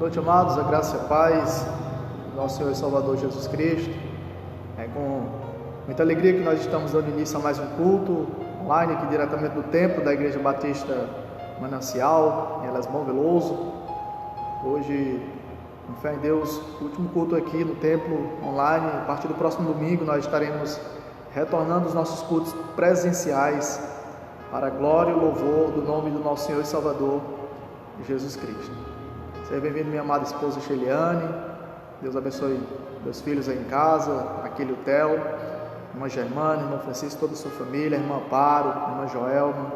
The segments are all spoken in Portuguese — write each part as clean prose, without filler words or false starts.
noite, amados, a graça e a paz do nosso Senhor e Salvador Jesus Cristo. É com muita alegria que nós estamos dando início a mais um culto online aqui diretamente do templo da Igreja Batista Manancial, em Elas Bom Veloso. Hoje, com fé em Deus, o último culto aqui no templo online. A partir do próximo domingo nós estaremos retornando os nossos cultos presenciais para a glória e o louvor do nome do nosso Senhor e Salvador Jesus Cristo. Seja bem-vindo, minha amada esposa Sheliane. Deus abençoe meus filhos aí em casa, aquele o Theo, irmã Germana, irmão Francisco, toda a sua família, irmã Amparo, irmã Joelma.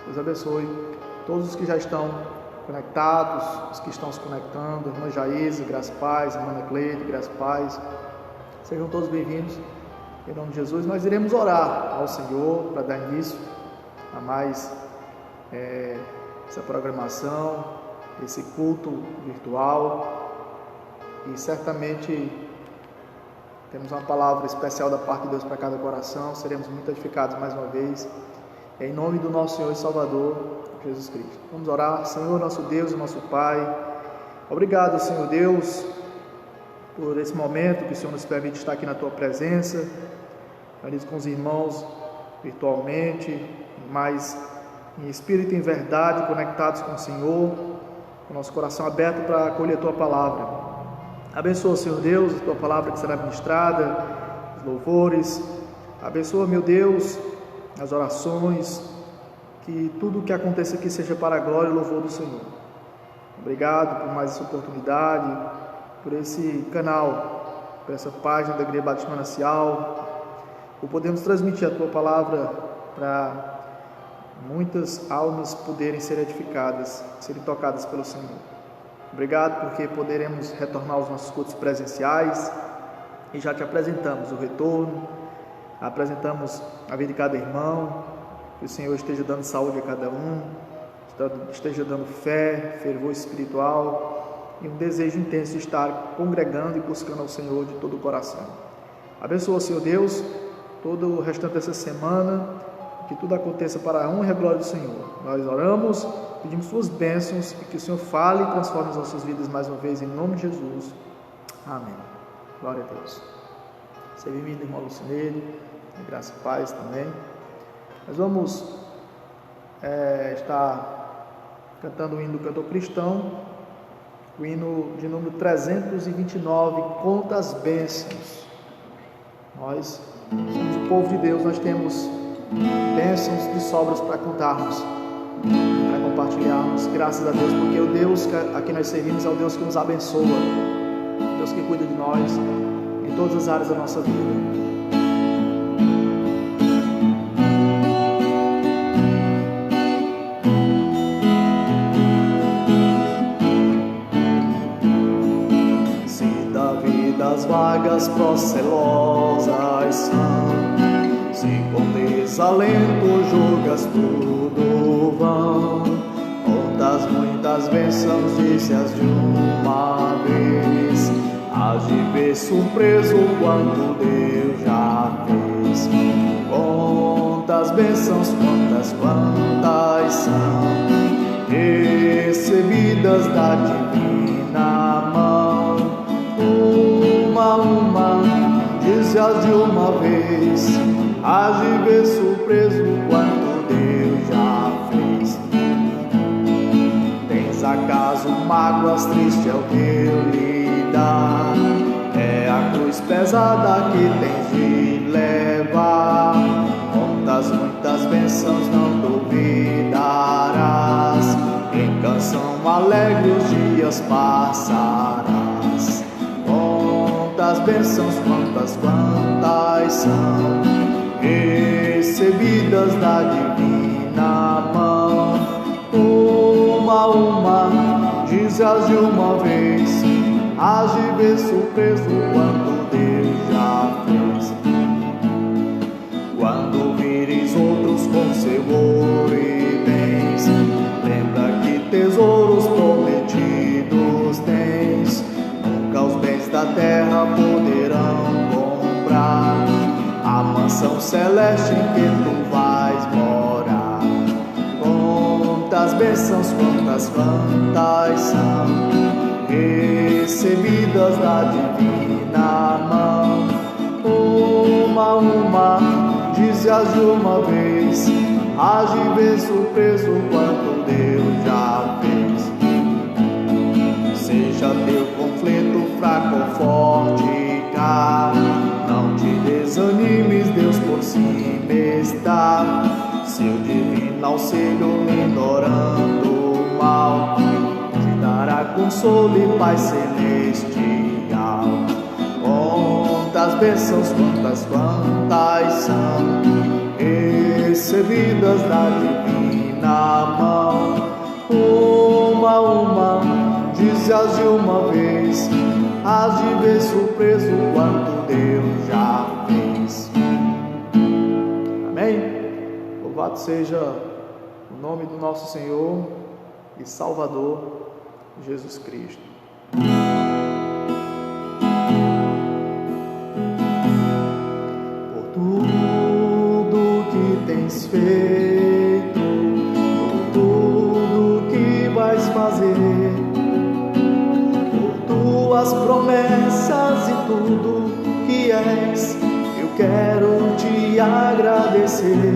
Deus abençoe todos os que já estão conectados, os que estão se conectando, irmã Jaísa, graça e paz, irmã Cleide, graça e paz. Sejam todos bem-vindos. Em nome de Jesus, nós iremos orar ao Senhor para dar início a mais essa programação, esse culto virtual, e certamente temos uma palavra especial da parte de Deus para cada coração. Seremos muito edificados mais uma vez, em nome do nosso Senhor e Salvador Jesus Cristo. Vamos orar. Senhor, nosso Deus e nosso Pai, obrigado, Senhor Deus, por esse momento que o Senhor nos permite estar aqui na Tua presença, reunidos com os irmãos virtualmente, mas em espírito e em verdade, conectados com o Senhor, com o nosso coração aberto para acolher a Tua Palavra. Abençoa, Senhor Deus, a Tua Palavra que será ministrada, os louvores. Abençoa, meu Deus, as orações, que tudo o que aconteça aqui seja para a glória e o louvor do Senhor. Obrigado por mais essa oportunidade, por esse canal, por essa página da Igreja Batista Manancial, por podermos transmitir a Tua Palavra para muitas almas poderem ser edificadas, serem tocadas pelo Senhor. Obrigado porque poderemos retornar aos nossos cultos presenciais e já Te apresentamos o retorno, apresentamos a vida de cada irmão, que o Senhor esteja dando saúde a cada um, esteja dando fé, fervor espiritual e um desejo intenso de estar congregando e buscando ao Senhor de todo o coração. Abençoa, Senhor Deus, todo o restante dessa semana, que tudo aconteça para a honra e a glória do Senhor. Nós oramos, pedimos Suas bênçãos e que o Senhor fale e transforme as nossas vidas mais uma vez, em nome de Jesus. Amém. Glória a Deus. Seja bem-vindo, irmão Lucineide, graça e paz também. Nós vamos estar cantando o hino do cantor cristão, o hino de número 329, Conta as Bênçãos. Nós somos o povo de Deus, nós temos bênçãos de sobras para contarmos, para compartilharmos, graças a Deus, porque o Deus a quem nós servimos é o Deus que nos abençoa, o Deus que cuida de nós em todas as áreas da nossa vida. Das vagas procelosas são, se com desalento julgas tudo vão, contas muitas bênçãos, disse-as de uma vez, hás de ver surpreso quanto Deus já fez. Quantas bênçãos, quantas são, recebidas da divina mão, uma, dize-as de uma vez, hás de ver surpreso quanto Deus já fez. Tens acaso mágoas, triste é o teu lidar, é a cruz pesada que tens de levar, contas muitas bênçãos não duvidarás, em canção alegre os dias passarás. Quantas bênçãos, quantas são, recebidas da divina mão, uma, dize-as de uma vez, hás de ver surpreso quanto Deus já fez. Quando vires outros com seu ouro e bens, lembra que tesouros prometidos tens, nunca os bens da terra poderão comprar a mansão celeste em que tu vais morar. Quantas bênçãos, quantas são, recebidas da divina mão. Uma a uma, dize-as de uma vez, hás de ver surpreso quanto Deus já fez. Seja teu conflito fraco ou forte, cá, não te desanimes, Deus por cima está. Seu divino auxílio ignorando o mal, te dará consolo e paz celestial. Quantas bênçãos, quantas são recebidas da divina mão. Uma a uma, dize-as de uma vez, hás de ver surpreso quanto Deus já fez. Amém? Louvado seja o nome do nosso Senhor e Salvador Jesus Cristo. Por tudo que tens feito, por tudo que vais fazer, por tuas promessas e tudo que és, eu quero te agradecer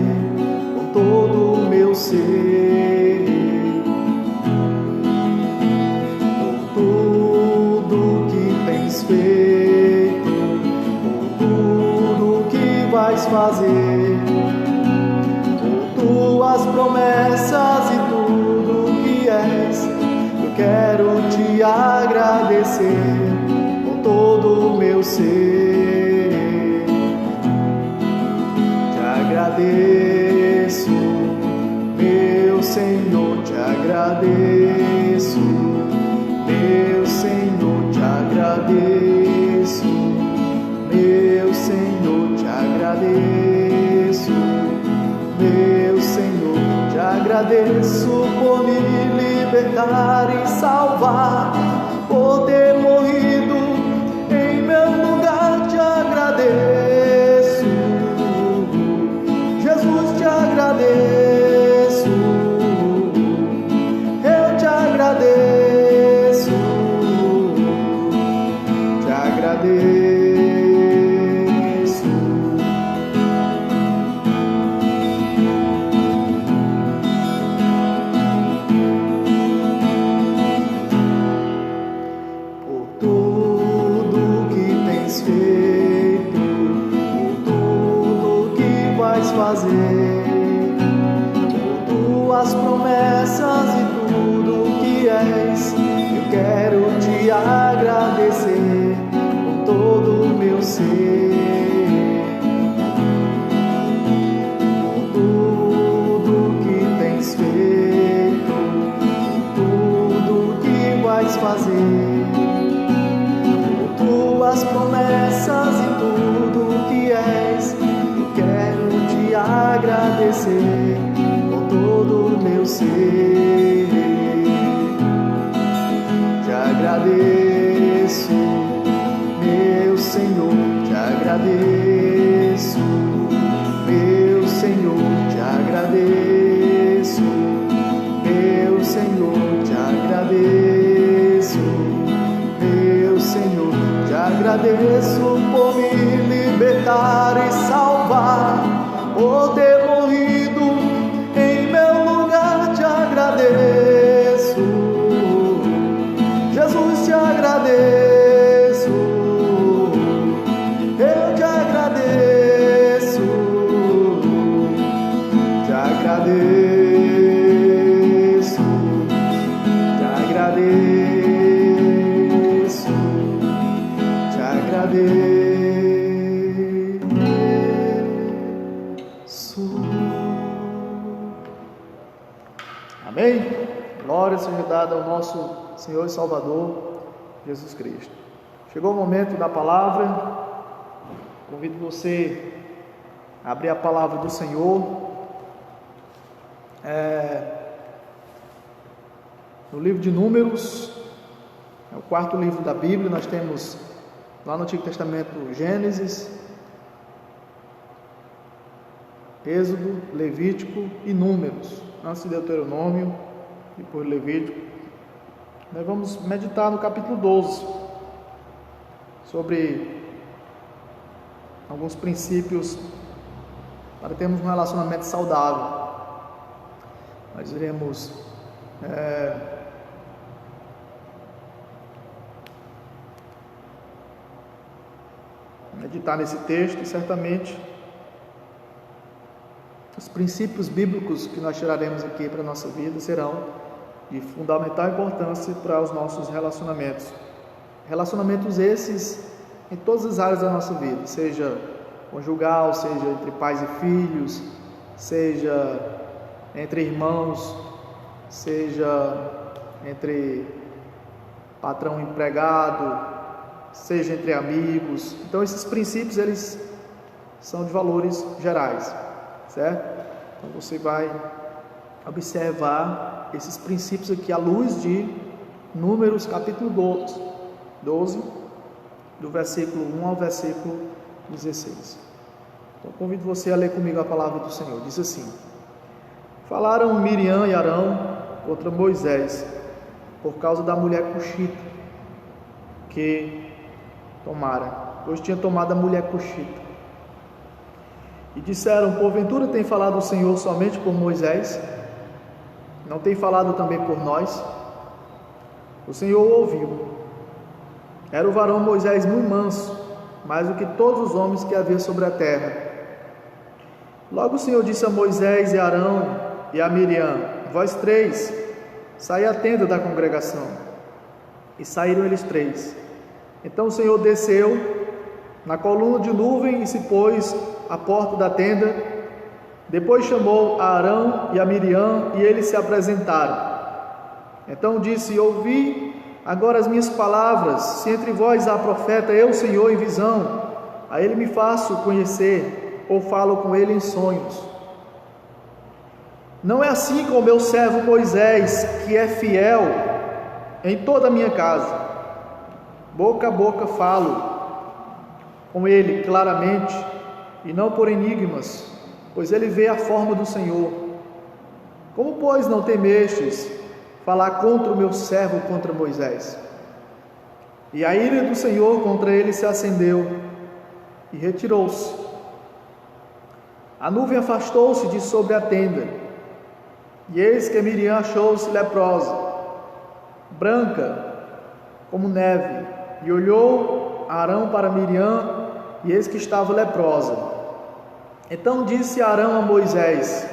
com todo o meu ser. Por tudo que tens feito, por tudo que vais fazer, por tuas promessas e tudo que és, eu quero te agradecer com todo o meu ser. Te agradeço, meu Senhor, te agradeço, meu Senhor, te agradeço, meu Senhor, te agradeço, meu Senhor, te agradeço por me libertar e salvar, por ter morrido em meu lugar, te agradeço, Jesus, te agradeço, eu te agradeço, te agradeço. Por tudo que tens feito, por tudo que vais fazer, por tuas promessas e tudo que és, eu quero te agradecer com todo o meu ser. Por tudo que tens feito, por tudo que vais fazer, por tuas promessas e tudo que és, eu quero te agradecer com todo o meu ser. Te agradeço, meu Senhor, te agradeço, meu Senhor, te agradeço, meu Senhor, te agradeço, meu Senhor, te agradeço por me libertar e salvar, por ter morrido em meu lugar, te agradeço, Jesus, te agradeço, eu te agradeço, te agradeço, te agradeço, te agradeço. Amém? Glória seja dada ao nosso Senhor e Salvador Jesus Cristo. Chegou o momento da palavra. Convido você a abrir a palavra do Senhor no livro de Números, é o quarto livro da Bíblia. Nós temos lá no Antigo Testamento Gênesis, Êxodo, Levítico e Números, antes de Deuteronômio, depois Levítico Nós vamos meditar no capítulo 12 sobre alguns princípios para termos um relacionamento saudável. Nós iremos meditar nesse texto e certamente os princípios bíblicos que nós tiraremos aqui para a nossa vida serão de fundamental importância para os nossos relacionamentos. Relacionamentos esses em todas as áreas da nossa vida, seja conjugal, seja entre pais e filhos, seja entre irmãos, seja entre patrão e empregado, seja entre amigos. Então esses princípios eles são de valores gerais, certo? Então você vai observar esses princípios aqui à luz de Números capítulo 12, do versículo 1 ao versículo 16. Então convido você a ler comigo a palavra do Senhor. Diz assim: Falaram Miriam e Arão contra Moisés por causa da mulher cuxita que tomara, pois tinha tomado a mulher cuxita. E disseram: porventura tem falado o Senhor somente por Moisés? Não tem falado também por nós? O Senhor ouviu. Era o varão Moisés muito manso, mais do que todos os homens que havia sobre a terra. Logo o Senhor disse a Moisés e a Arão e a Miriam: vós três, saí à tenda da congregação. E saíram eles três. Então o Senhor desceu na coluna de nuvem e se pôs à porta da tenda. Depois chamou a Arão e a Miriam e eles se apresentaram. Então disse: ouvi agora as minhas palavras. Se entre vós há profeta, eu, Senhor, em visão, a ele me faço conhecer, ou falo com ele em sonhos. Não é assim com o meu servo Moisés, que é fiel em toda a minha casa. Boca a boca falo com ele claramente, e não por enigmas, pois ele vê a forma do Senhor. Como, pois, não temestes falar contra o meu servo, contra Moisés? E a ira do Senhor contra ele se acendeu e retirou-se. A nuvem afastou-se de sobre a tenda, e eis que Miriam achou-se leprosa, branca como neve, e olhou Arão para Miriam, e eis que estava leprosa. Então disse Arão a Moisés: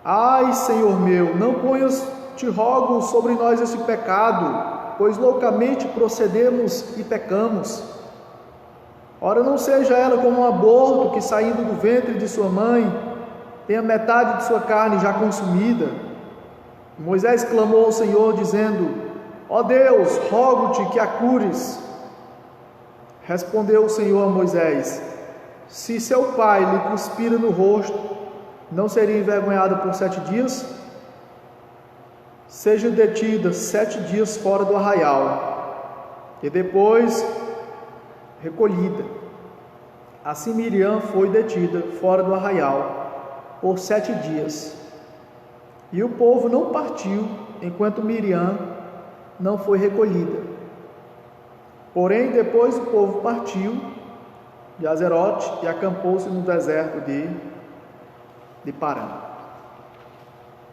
ai, Senhor meu, não ponhas, te rogo, sobre nós este pecado, pois loucamente procedemos e pecamos. Ora, não seja ela como um aborto que, saindo do ventre de sua mãe, tenha metade de sua carne já consumida. Moisés clamou ao Senhor, dizendo: ó Deus, rogo-te que a cures. Respondeu o Senhor a Moisés: se seu pai lhe cuspira no rosto, não seria envergonhado por 7 dias? Seja detida 7 dias fora do arraial, e depois recolhida. Assim Miriam foi detida fora do arraial por 7 dias. E o povo não partiu enquanto Miriam não foi recolhida. Porém, depois o povo partiu de Azerote e acampou-se no deserto de Parã.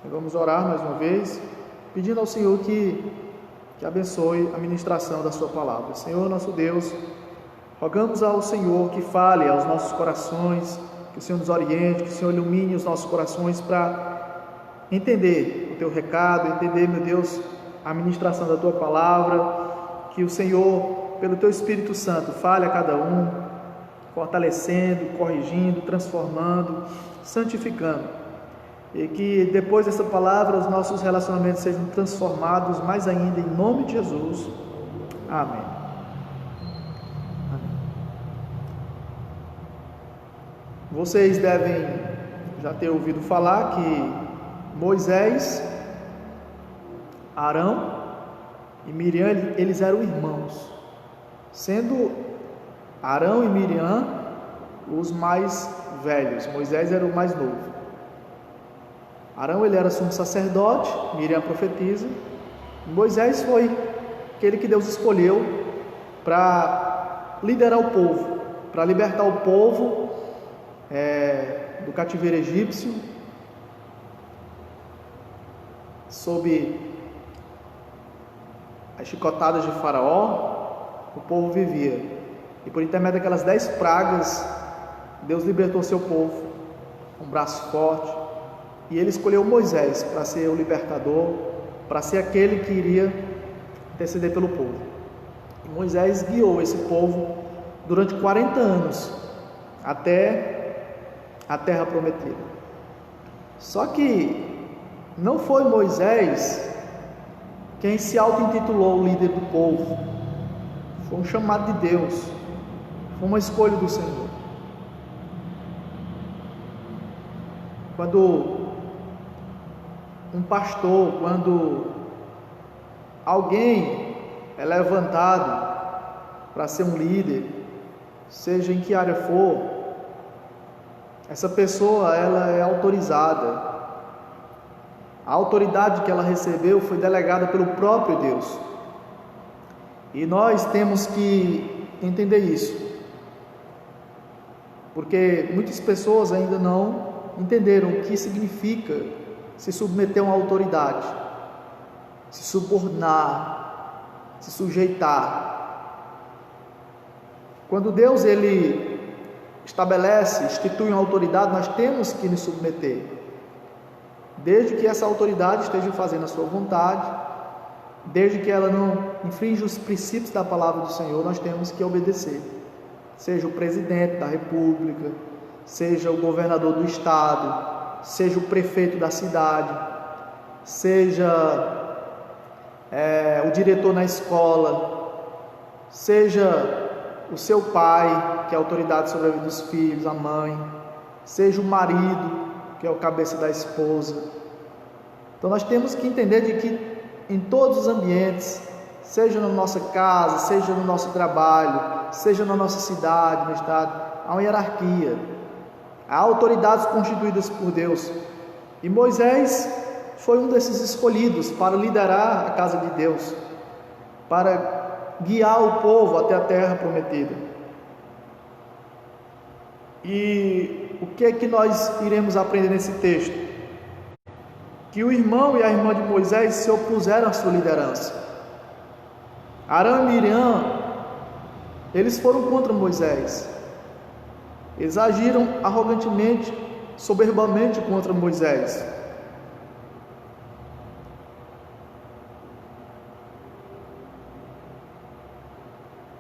Vamos orar mais uma vez, pedindo ao Senhor que abençoe a ministração da sua palavra. Senhor nosso Deus, rogamos ao Senhor que fale aos nossos corações, que o Senhor nos oriente, que o Senhor ilumine os nossos corações para entender o teu recado, entender, meu Deus, a ministração da tua palavra, que o Senhor, pelo teu Espírito Santo, fale a cada um, fortalecendo, corrigindo, transformando, santificando, e que depois dessa palavra os nossos relacionamentos sejam transformados mais ainda, em nome de Jesus. Amém. Vocês devem já ter ouvido falar que Moisés, Arão e Miriam, eles eram irmãos, sendo Arão e Miriam os mais velhos. Moisés era o mais novo. Arão, ele era sumo sacerdote, Miriam profetisa, Moisés foi aquele que Deus escolheu para liderar o povo, para libertar o povo do cativeiro egípcio, sob as chicotadas de Faraó. O povo vivia, e por intermédio daquelas 10 pragas, Deus libertou seu povo com um braço forte, e ele escolheu Moisés para ser o libertador, para ser aquele que iria interceder pelo povo. E Moisés guiou esse povo durante 40 anos até a terra prometida. Só que não foi Moisés quem se auto-intitulou líder do povo. Foi um chamado de Deus, foi uma escolha do Senhor. Quando um pastor, quando alguém é levantado para ser um líder, seja em que área for, essa pessoa ela é autorizada. A autoridade que ela recebeu foi delegada pelo próprio Deus. E nós temos que entender isso, porque muitas pessoas ainda não entenderam o que significa se submeter a uma autoridade, se subornar, se sujeitar. Quando Deus ele estabelece, institui uma autoridade, nós temos que nos submeter, desde que essa autoridade esteja fazendo a sua vontade, desde que ela não infrinja os princípios da palavra do Senhor, nós temos que obedecer. Seja o presidente da república, seja o governador do estado, seja o prefeito da cidade, seja o diretor na escola, seja o seu pai, que é a autoridade sobre a vida dos filhos, a mãe, seja o marido, que é o cabeça da esposa. Então nós temos que entender de que em todos os ambientes, seja na nossa casa, seja no nosso trabalho, seja na nossa cidade, no estado, há uma hierarquia, há autoridades constituídas por Deus, e Moisés foi um desses escolhidos para liderar a casa de Deus, para guiar o povo até a terra prometida. E o que é que nós iremos aprender nesse texto? Que o irmão e a irmã de Moisés se opuseram à sua liderança. Arão e Miriam, eles foram contra Moisés. Eles agiram arrogantemente, soberbamente contra Moisés.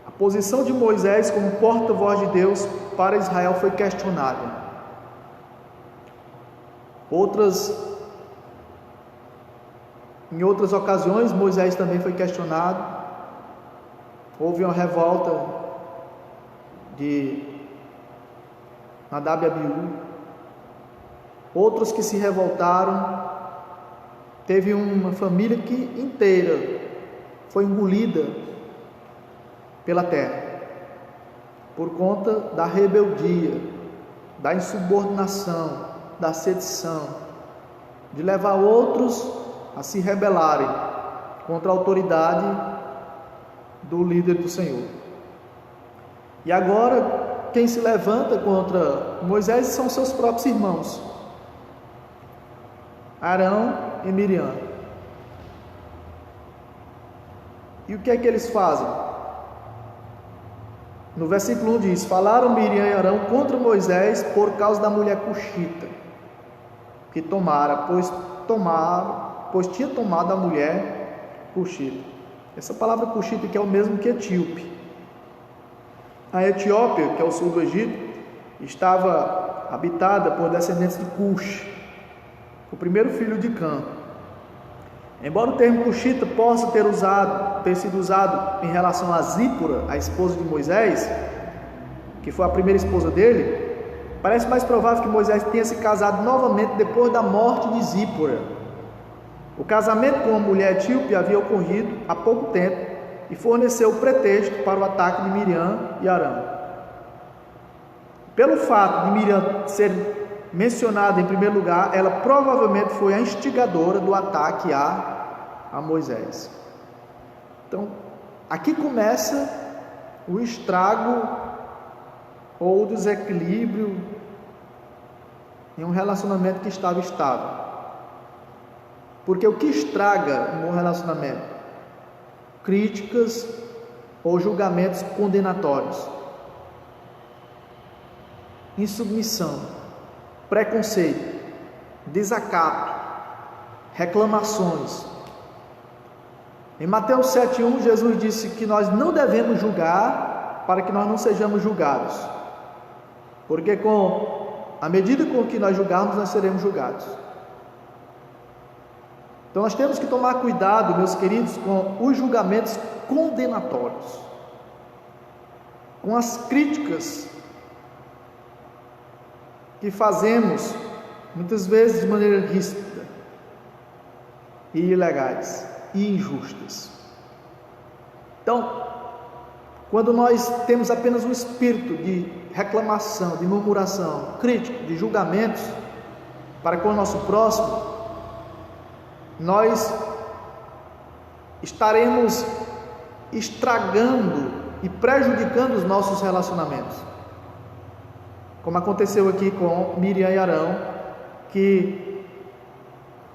A posição de Moisés como porta-voz de Deus para Israel foi questionada. Em outras ocasiões, Moisés também foi questionado. Houve uma revolta de Nadab e Abiú. Outros que se revoltaram. Teve uma família que inteira foi engolida pela terra, por conta da rebeldia, da insubordinação, da sedição, de levar outros a se rebelarem contra a autoridade do líder do Senhor. E agora, quem se levanta contra Moisés são seus próprios irmãos, Arão e Miriam. E o que é que eles fazem? No versículo 1 diz: falaram Miriam e Arão contra Moisés por causa da mulher cuxita que tomara, pois tinha tomado a mulher cuxita. Essa palavra cuxita que é o mesmo que etíope. A Etiópia, que é o sul do Egito, estava habitada por descendentes de Cush, o primeiro filho de Cã. Embora o termo cuxita possa ter sido usado em relação a Zípora, a esposa de Moisés, que foi a primeira esposa dele, parece mais provável que Moisés tenha se casado novamente depois da morte de Zípora. O casamento com uma mulher etíope havia ocorrido há pouco tempo e forneceu o pretexto para o ataque de Miriam e Arão. Pelo fato de Miriam ser mencionada em primeiro lugar, ela provavelmente foi a instigadora do ataque a a Moisés. Então, aqui começa o estrago ou o desequilíbrio em um relacionamento que estava estável. Porque o que estraga um bom relacionamento? Críticas ou julgamentos condenatórios, insubmissão, preconceito, desacato, reclamações. Em Mateus 7,1, Jesus disse que nós não devemos julgar para que nós não sejamos julgados, porque à medida com que nós julgarmos, nós seremos julgados. Então nós temos que tomar cuidado, meus queridos, com os julgamentos condenatórios, com as críticas que fazemos muitas vezes de maneira ríspida e ilegais e injustas. Então, quando nós temos apenas um espírito de reclamação, de murmuração, crítica, de julgamentos para com o nosso próximo, nós estaremos estragando e prejudicando os nossos relacionamentos, como aconteceu aqui com Miriam e Arão, que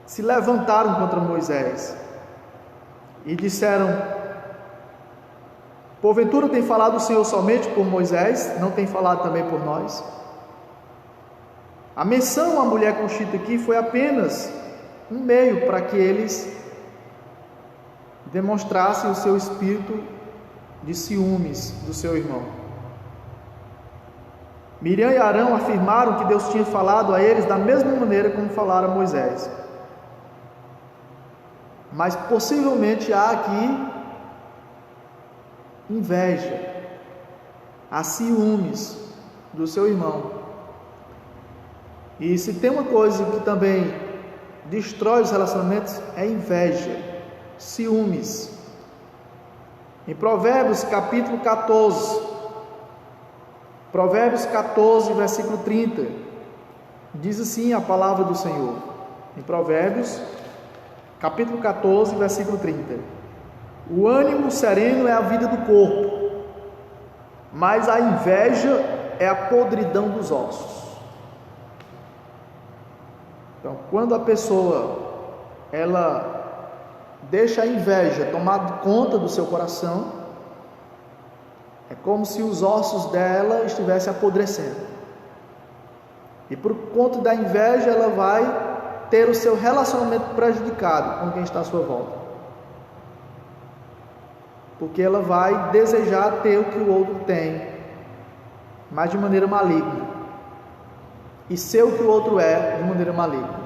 se levantaram contra Moisés e disseram: porventura tem falado o Senhor somente por Moisés, não tem falado também por nós? A menção à mulher conchita aqui foi apenas um meio para que eles demonstrassem o seu espírito de ciúmes do seu irmão. Miriam e Arão afirmaram que Deus tinha falado a eles da mesma maneira como falara a Moisés. Mas possivelmente há aqui inveja, há ciúmes do seu irmão. E se tem uma coisa que também destrói os relacionamentos, é inveja, ciúmes. Em Provérbios capítulo 14, Provérbios 14, versículo 30, diz assim a palavra do Senhor. Em Provérbios capítulo 14, versículo 30: o ânimo sereno é a vida do corpo, mas a inveja é a podridão dos ossos. Então, quando a pessoa ela deixa a inveja tomar conta do seu coração, é como se os ossos dela estivessem apodrecendo. E por conta da inveja, ela vai ter o seu relacionamento prejudicado com quem está à sua volta. Porque ela vai desejar ter o que o outro tem, mas de maneira maligna. E ser o que o outro é de maneira maligna.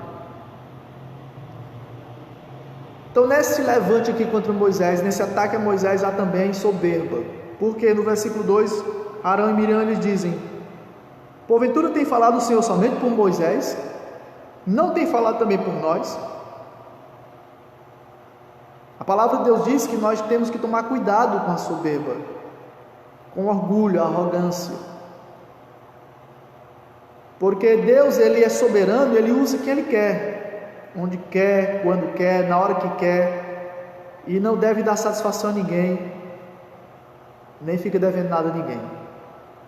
Então, nesse levante aqui contra Moisés, nesse ataque a Moisés, há também soberba. Porque no versículo 2, Arão e Miriam eles dizem: porventura tem falado o Senhor somente por Moisés? Não tem falado também por nós? A palavra de Deus diz que nós temos que tomar cuidado com a soberba, com o orgulho, a arrogância. Porque Deus, Ele é soberano, Ele usa quem Ele quer, onde quer, quando quer, na hora que quer, e não deve dar satisfação a ninguém, nem fica devendo nada a ninguém.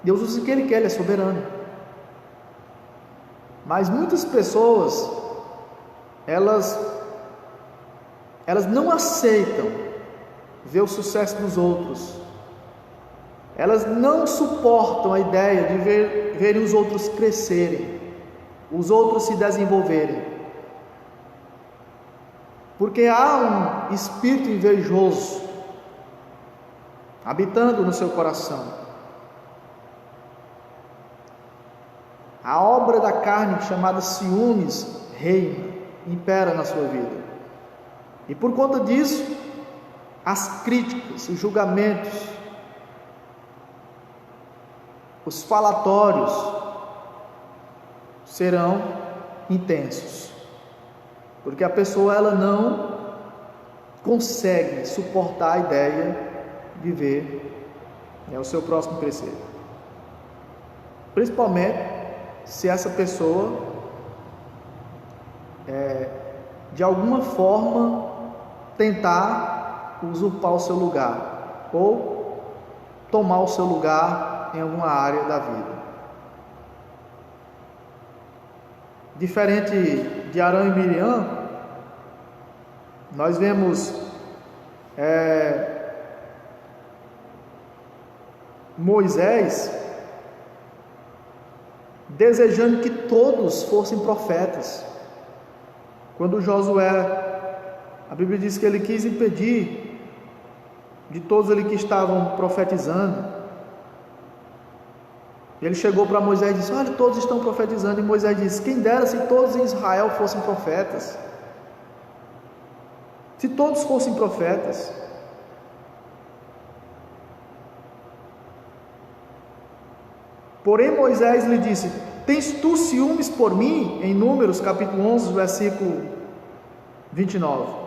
Deus usa quem Ele quer, Ele é soberano. Mas muitas pessoas, elas não aceitam ver o sucesso dos outros. Elas não suportam a ideia de verem os outros crescerem, os outros se desenvolverem. Porque há um espírito invejoso habitando no seu coração. A obra da carne, chamada ciúmes, reina, impera na sua vida. E por conta disso, as críticas, os julgamentos, os falatórios serão intensos. Porque a pessoa ela não consegue suportar a ideia de ver o seu próximo crescer. Principalmente se essa pessoa de alguma forma tentar usurpar o seu lugar ou tomar o seu lugar em alguma área da vida. Diferente de Arão e Miriam, nós vemos Moisés desejando que todos fossem profetas. Quando Josué, a Bíblia diz que ele quis impedir de todos ali que estavam profetizando. Ele chegou para Moisés e disse: olha, todos estão profetizando. E Moisés disse: quem dera se todos em Israel fossem profetas. Se todos fossem profetas. Porém Moisés lhe disse: tens tu ciúmes por mim? Em Números capítulo 11, versículo 29.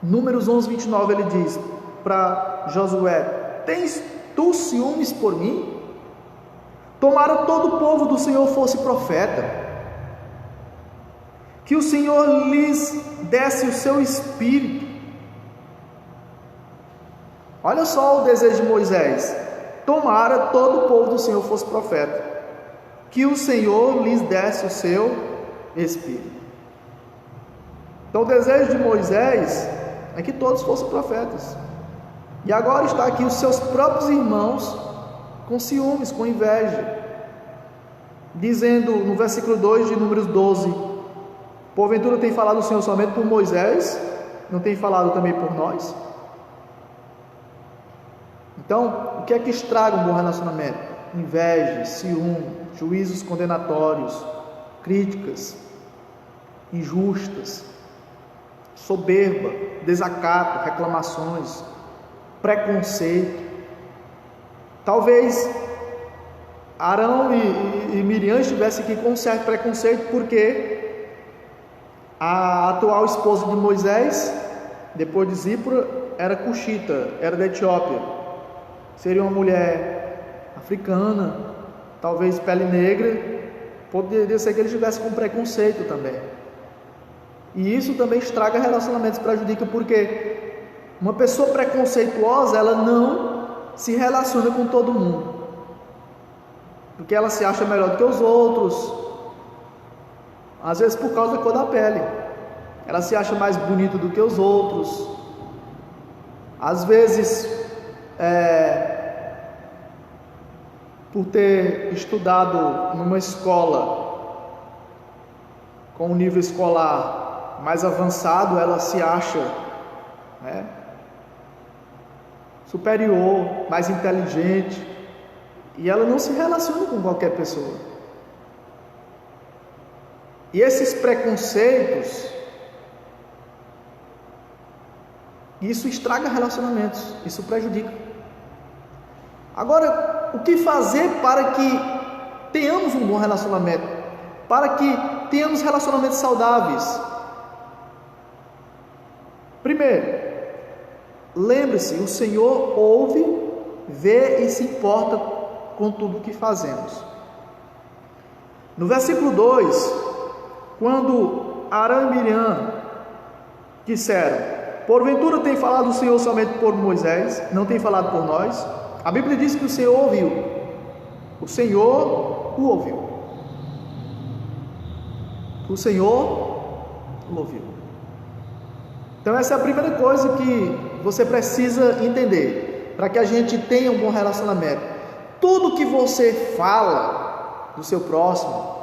Números 11, 29, ele diz para Josué: tens tu ciúmes por mim? Tomara todo o povo do Senhor fosse profeta, que o Senhor lhes desse o seu espírito. Olha só o desejo de Moisés: tomara todo o povo do Senhor fosse profeta, que o Senhor lhes desse o seu espírito. Então o desejo de Moisés é que todos fossem profetas. E agora está aqui os seus próprios irmãos com ciúmes, com inveja, dizendo no versículo 2 de Números 12: porventura tem falado o Senhor somente por Moisés, não tem falado também por nós? Então, o que é que estraga um bom relacionamento? Inveja, ciúme, juízos condenatórios, críticas injustas, soberba, desacato, reclamações, preconceito. Talvez Arão e Miriam estivessem aqui com um certo preconceito, porque a atual esposa de Moisés, depois de Zípora, era cuxita, era da Etiópia. Seria uma mulher africana, talvez pele negra. Poderia ser que ele estivesse com preconceito também. E isso também estraga relacionamentos, prejudica, porque uma pessoa preconceituosa, ela não se relaciona com todo mundo, porque ela se acha melhor do que os outros, às vezes por causa da cor da pele. Ela se acha mais bonita do que os outros, às vezes por ter estudado numa escola com um nível escolar mais avançado, ela se acha superior, mais inteligente, e ela não se relaciona com qualquer pessoa. E esses preconceitos, isso estraga relacionamentos, isso prejudica. Agora, o que fazer para que tenhamos um bom relacionamento, para que tenhamos relacionamentos saudáveis? Primeiro, lembre-se, o Senhor ouve, vê e se importa com tudo o que fazemos. No versículo 2, quando Arão e Miriam disseram: porventura tem falado o Senhor somente por Moisés, não tem falado por nós? A Bíblia diz que o Senhor ouviu. O Senhor o ouviu. O Senhor o ouviu. Então essa é a primeira coisa que você precisa entender, para que a gente tenha um bom relacionamento. Tudo que você fala do seu próximo,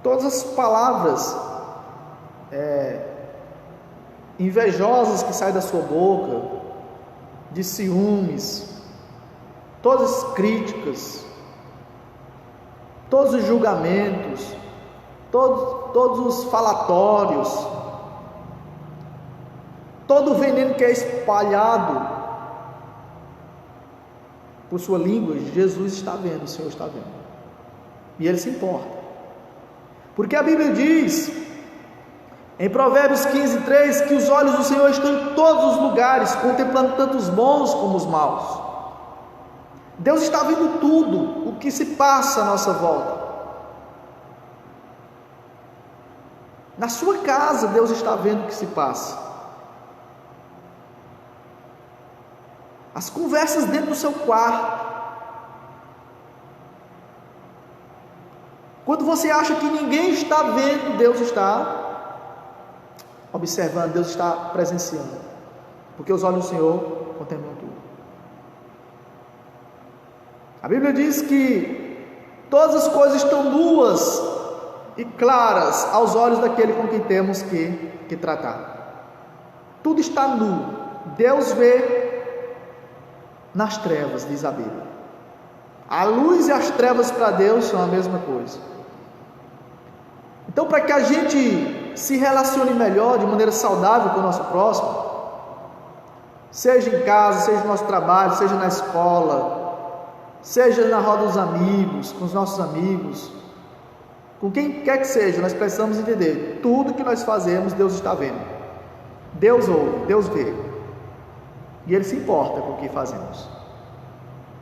todas as palavras invejosas que saem da sua boca, de ciúmes, todas as críticas, todos os julgamentos, todos os falatórios, todo o veneno que é espalhado por sua língua, Jesus está vendo, o Senhor está vendo, e Ele se importa, porque a Bíblia diz em Provérbios 15:3 que os olhos do Senhor estão em todos os lugares, contemplando tanto os bons como os maus. Deus está vendo tudo o que se passa à nossa volta. Na sua casa, Deus está vendo o que se passa. As conversas dentro do seu quarto. Quando você acha que ninguém está vendo, Deus está observando, Deus está presenciando. Porque os olhos do Senhor contemplam tudo. A Bíblia diz que todas as coisas estão nuas e claras aos olhos daquele com quem temos que tratar. Tudo está nu. Deus vê nas trevas, diz a Bíblia. A luz e as trevas para Deus são a mesma coisa. Então, para que a gente se relacione melhor, de maneira saudável com o nosso próximo, seja em casa, seja no nosso trabalho, seja na escola, seja na roda dos amigos, com os nossos amigos, com quem quer que seja, nós precisamos entender, tudo que nós fazemos, Deus está vendo. Deus ouve, Deus vê. E Ele se importa com o que fazemos.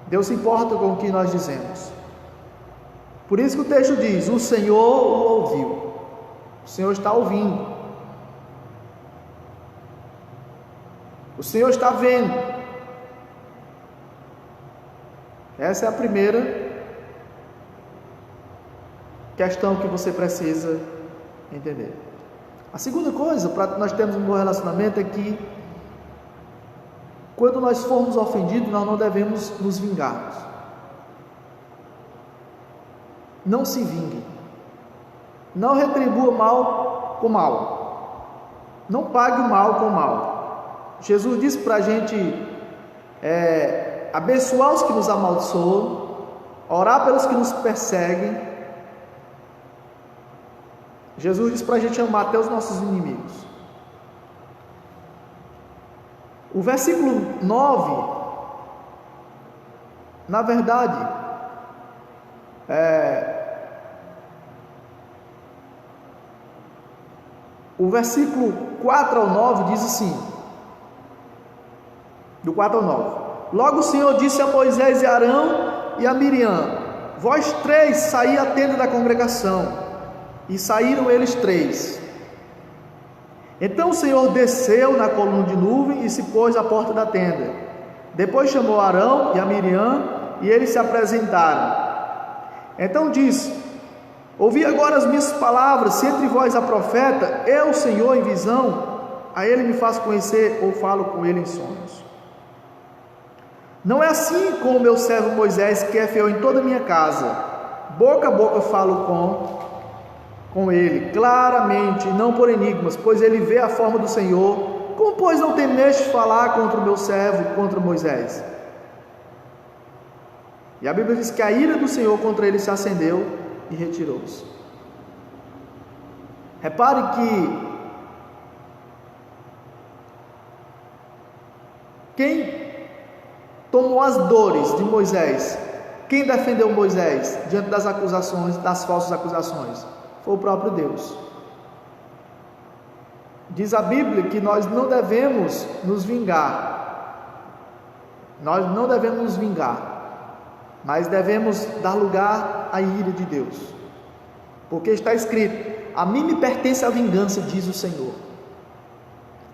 Deus se importa com o que nós dizemos. Por isso que o texto diz: o Senhor o ouviu. O Senhor está ouvindo. O Senhor está vendo. Essa é a primeira questão que você precisa entender. A segunda coisa, para nós termos um bom relacionamento, é que quando nós formos ofendidos, nós não devemos nos vingarmos. Não se vingue. Não retribua mal com mal. Não pague o mal com o mal. Jesus disse para a gente abençoar os que nos amaldiçoam, orar pelos que nos perseguem. Jesus disse para a gente amar até os nossos inimigos. O versículo 9, na verdade, o versículo 4 ao 9 diz assim, do 4 ao 9: Logo o Senhor disse a Moisés e a Arão e a Miriam: Vós três saí à tenda da congregação. E saíram eles três. Então o Senhor desceu na coluna de nuvem e se pôs à porta da tenda. Depois chamou Arão e a Miriam, e eles se apresentaram. Então disse: Ouvi agora as minhas palavras, se entre vós há profeta, eu, Senhor, em visão, a ele me faço conhecer ou falo com ele em sonhos. Não é assim com o meu servo Moisés, que é fiel em toda a minha casa. Boca a boca falo com ele, claramente, não por enigmas, pois ele vê a forma do Senhor. Como, pois, não temeste falar contra o meu servo, contra Moisés? E a Bíblia diz que a ira do Senhor contra ele se acendeu e retirou-se. Repare que quem tomou as dores de Moisés, quem defendeu Moisés diante das acusações, das falsas acusações, foi o próprio Deus. Diz a Bíblia que nós não devemos nos vingar. Nós não devemos nos vingar, mas devemos dar lugar à ira de Deus. Porque está escrito: a mim me pertence a vingança, diz o Senhor.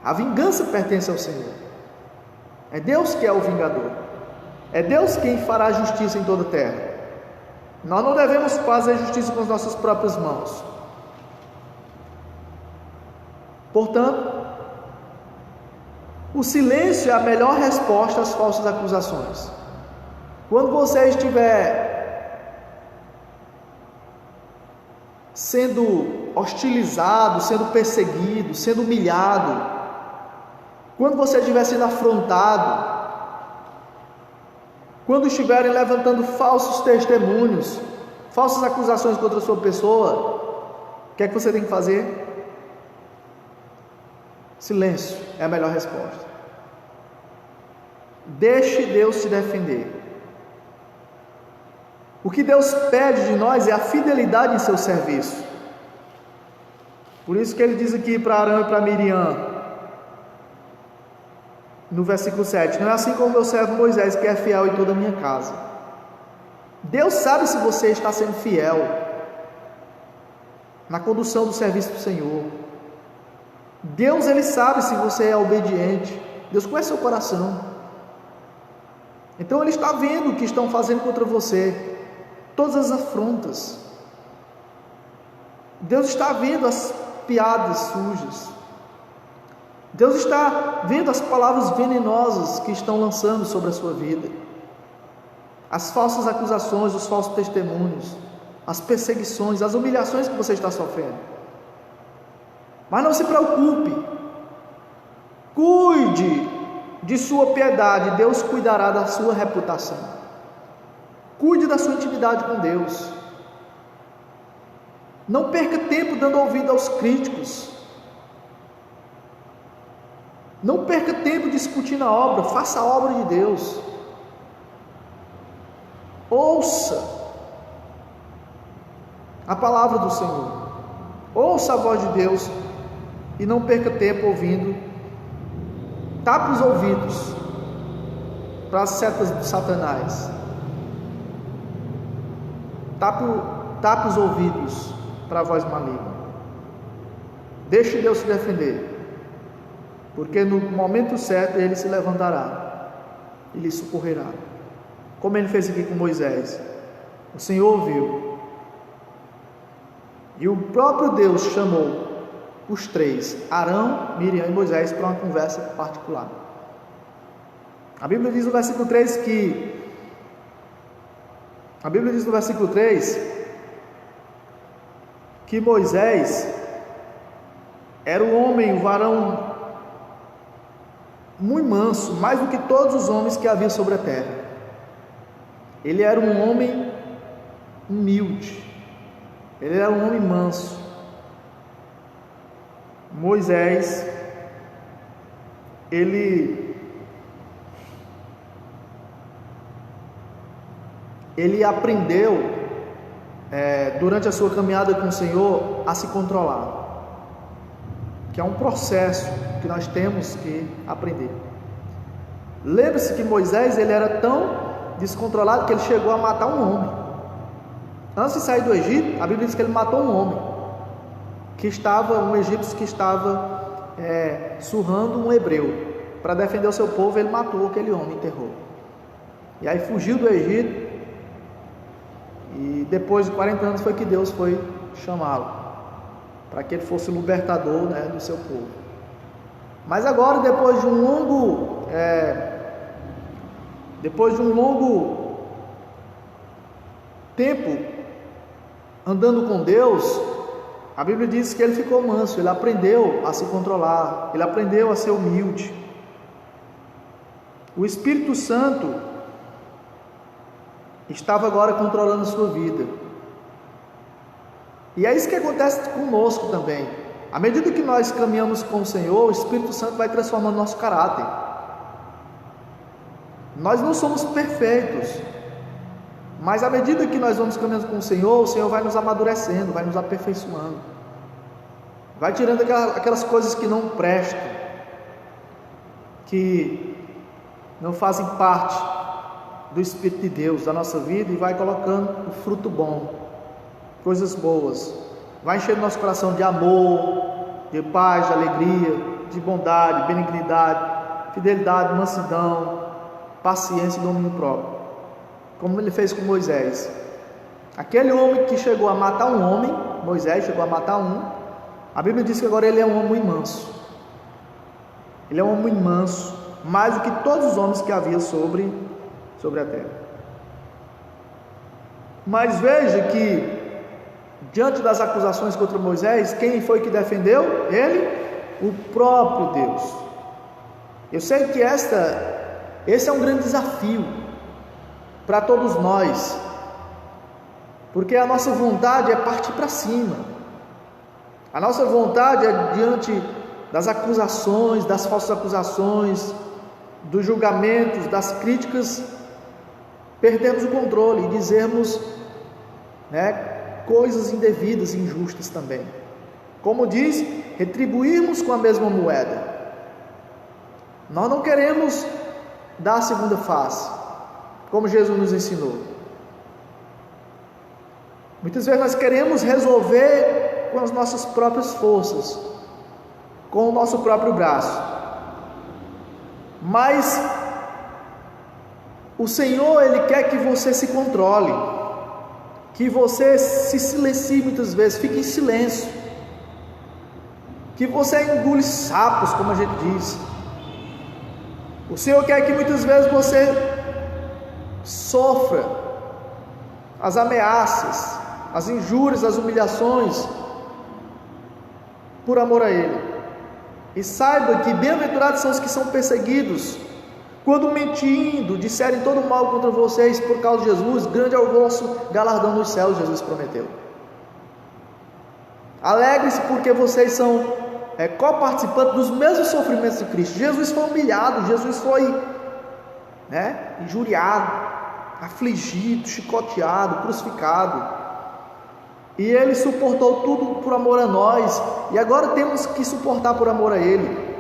A vingança pertence ao Senhor. É Deus que é o vingador. É Deus quem fará justiça em toda a terra. Nós não devemos fazer justiça com as nossas próprias mãos. Portanto, o silêncio é a melhor resposta às falsas acusações. Quando você estiver sendo hostilizado, sendo perseguido, sendo humilhado, quando você estiver sendo afrontado, quando estiverem levantando falsos testemunhos, falsas acusações contra a sua pessoa, o que é que você tem que fazer? Silêncio é a melhor resposta. Deixe Deus te defender. O que Deus pede de nós é a fidelidade em seu serviço. Por isso que ele diz aqui para Arão e para Miriam, no versículo 7: Não é assim como meu servo Moisés, que é fiel em toda a minha casa. Deus sabe se você está sendo fiel. na condução do serviço do Senhor. Deus, Ele sabe se você é obediente. Deus conhece seu coração. Então Ele está vendo o que estão fazendo contra você, todas as afrontas. Deus está vendo as piadas sujas. Deus está vendo as palavras venenosas que estão lançando sobre a sua vida, as falsas acusações, os falsos testemunhos, as perseguições, as humilhações que você está sofrendo. Mas não se preocupe, cuide de sua piedade, Deus cuidará da sua reputação. Cuide da sua intimidade com Deus. Não perca tempo dando ouvido aos críticos. Não perca tempo discutindo a obra, faça a obra de Deus. Ouça a palavra do Senhor, ouça a voz de Deus e não perca tempo ouvindo. Tape os ouvidos para as setas de Satanás. Tape os ouvidos para a voz maligna. Deixe Deus se defender, porque no momento certo Ele se levantará e lhe socorrerá, como Ele fez aqui com Moisés. O Senhor ouviu, e o próprio Deus chamou os três, Arão, Miriam e Moisés, para uma conversa particular. A Bíblia diz no versículo 3 que Moisés era o homem, o varão muito manso, mais do que todos os homens que havia sobre a terra. Ele era um homem humilde, ele era um homem manso. Moisés, ele aprendeu durante a sua caminhada com o Senhor a se controlar, que é um processo que nós temos que aprender. Lembre-se que Moisés, ele era tão descontrolado que ele chegou a matar um homem. Antes de sair do Egito, a Bíblia diz que ele matou um homem, um egípcio que estava surrando um hebreu. Para defender o seu povo, ele matou aquele homem, enterrou. E aí fugiu do Egito, e depois de 40 anos foi que Deus foi chamá-lo, para que ele fosse o libertador, do seu povo. Mas agora, depois de um longo tempo andando com Deus, a Bíblia diz que ele ficou manso, ele aprendeu a se controlar, ele aprendeu a ser humilde. O Espírito Santo estava agora controlando a sua vida. E é isso que acontece conosco também. À medida que nós caminhamos com o Senhor, o Espírito Santo vai transformando nosso caráter. Nós não somos perfeitos, mas à medida que nós vamos caminhando com o Senhor vai nos amadurecendo, vai nos aperfeiçoando, vai tirando aquelas coisas que não prestam, que não fazem parte do Espírito de Deus, da nossa vida, e vai colocando o fruto bom, coisas boas, vai enchendo nosso coração de amor, de paz, de alegria, de bondade, benignidade, fidelidade, mansidão, paciência e domínio próprio, como ele fez com Moisés. Aquele homem que chegou a matar um homem, Moisés chegou a matar um, a Bíblia diz que agora ele é um homem manso. Ele é um homem manso, mais do que todos os homens que havia sobre a terra. Mas veja que, diante das acusações contra Moisés, quem foi que defendeu? Ele, o próprio Deus. Eu sei que esse é um grande desafio para todos nós, porque a nossa vontade é partir para cima, a nossa vontade é, diante das acusações, das falsas acusações, dos julgamentos, das críticas, perdermos o controle e dizermos coisas indevidas e injustas também. Como diz, retribuirmos com a mesma moeda. Nós não queremos dar a segunda face, como Jesus nos ensinou. Muitas vezes nós queremos resolver com as nossas próprias forças, com o nosso próprio braço. Mas o Senhor, Ele quer que você se controle, que você se silencie muitas vezes, fique em silêncio, que você engule sapos, como a gente diz. O Senhor quer que muitas vezes você sofra as ameaças, as injúrias, as humilhações, por amor a Ele. E saiba que bem-aventurados são os que são perseguidos, quando mentindo disserem todo mal contra vocês por causa de Jesus, grande é o vosso galardão nos céus, Jesus prometeu. Alegre-se porque vocês são coparticipantes dos mesmos sofrimentos de Cristo. Jesus foi humilhado, Jesus foi injuriado, afligido, chicoteado, crucificado, e Ele suportou tudo por amor a nós, e agora temos que suportar por amor a Ele.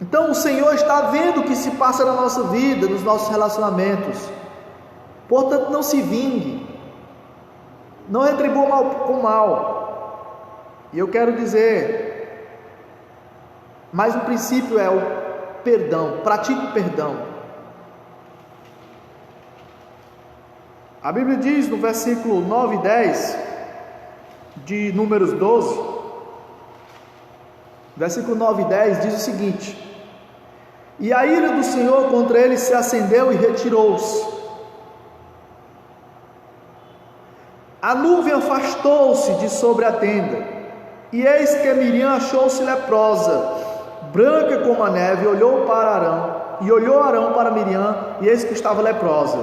Então o Senhor está vendo o que se passa na nossa vida, nos nossos relacionamentos. Portanto, não se vingue, não retribua mal com mal. E eu quero dizer, mais um princípio é o perdão. Pratique o perdão. A Bíblia diz no versículo 9 e 10 de Números 12, versículo 9 e 10 diz o seguinte: e a ira do Senhor contra ele se acendeu e retirou-se. A nuvem afastou-se de sobre a tenda, e eis que Miriam achou-se leprosa, branca como a neve, e olhou Arão para Miriam, e eis que estava leprosa.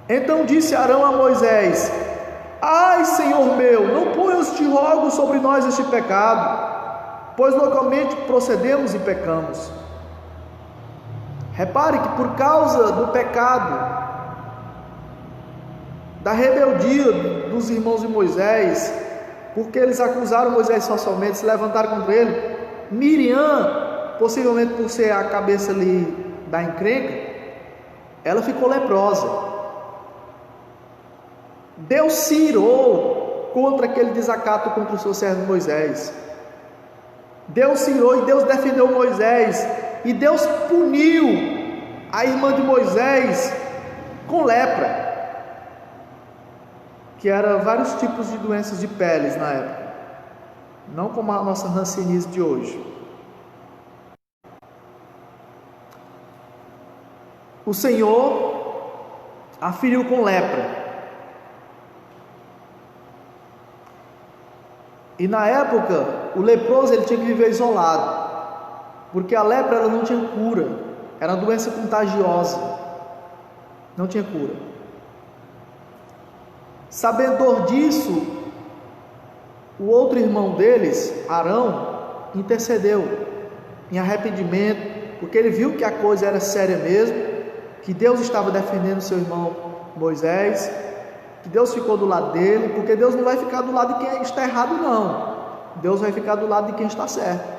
Então disse Arão a Moisés: ai, Senhor meu, não ponhas, te rogo, sobre nós este pecado, pois localmente procedemos e pecamos. Repare que por causa do pecado, da rebeldia dos irmãos de Moisés, porque eles acusaram Moisés falsamente, se levantaram contra ele, Miriam, possivelmente por ser a cabeça ali da encrenca, ela ficou leprosa. Deus se irou contra aquele desacato contra o seu servo Moisés. Deus se irou e Deus defendeu Moisés, e Deus puniu a irmã de Moisés com lepra, que era vários tipos de doenças de peles na época, não como a nossa hanseníase de hoje. O Senhor a feriu com lepra. E na época, o leproso ele tinha que viver isolado, porque a lepra ela não tinha cura, era uma doença contagiosa, não tinha cura. Sabedor disso, o outro irmão deles, Arão, intercedeu em arrependimento, porque ele viu que a coisa era séria mesmo, que Deus estava defendendo seu irmão Moisés, que Deus ficou do lado dele, porque Deus não vai ficar do lado de quem está errado, não. Deus vai ficar do lado de quem está certo.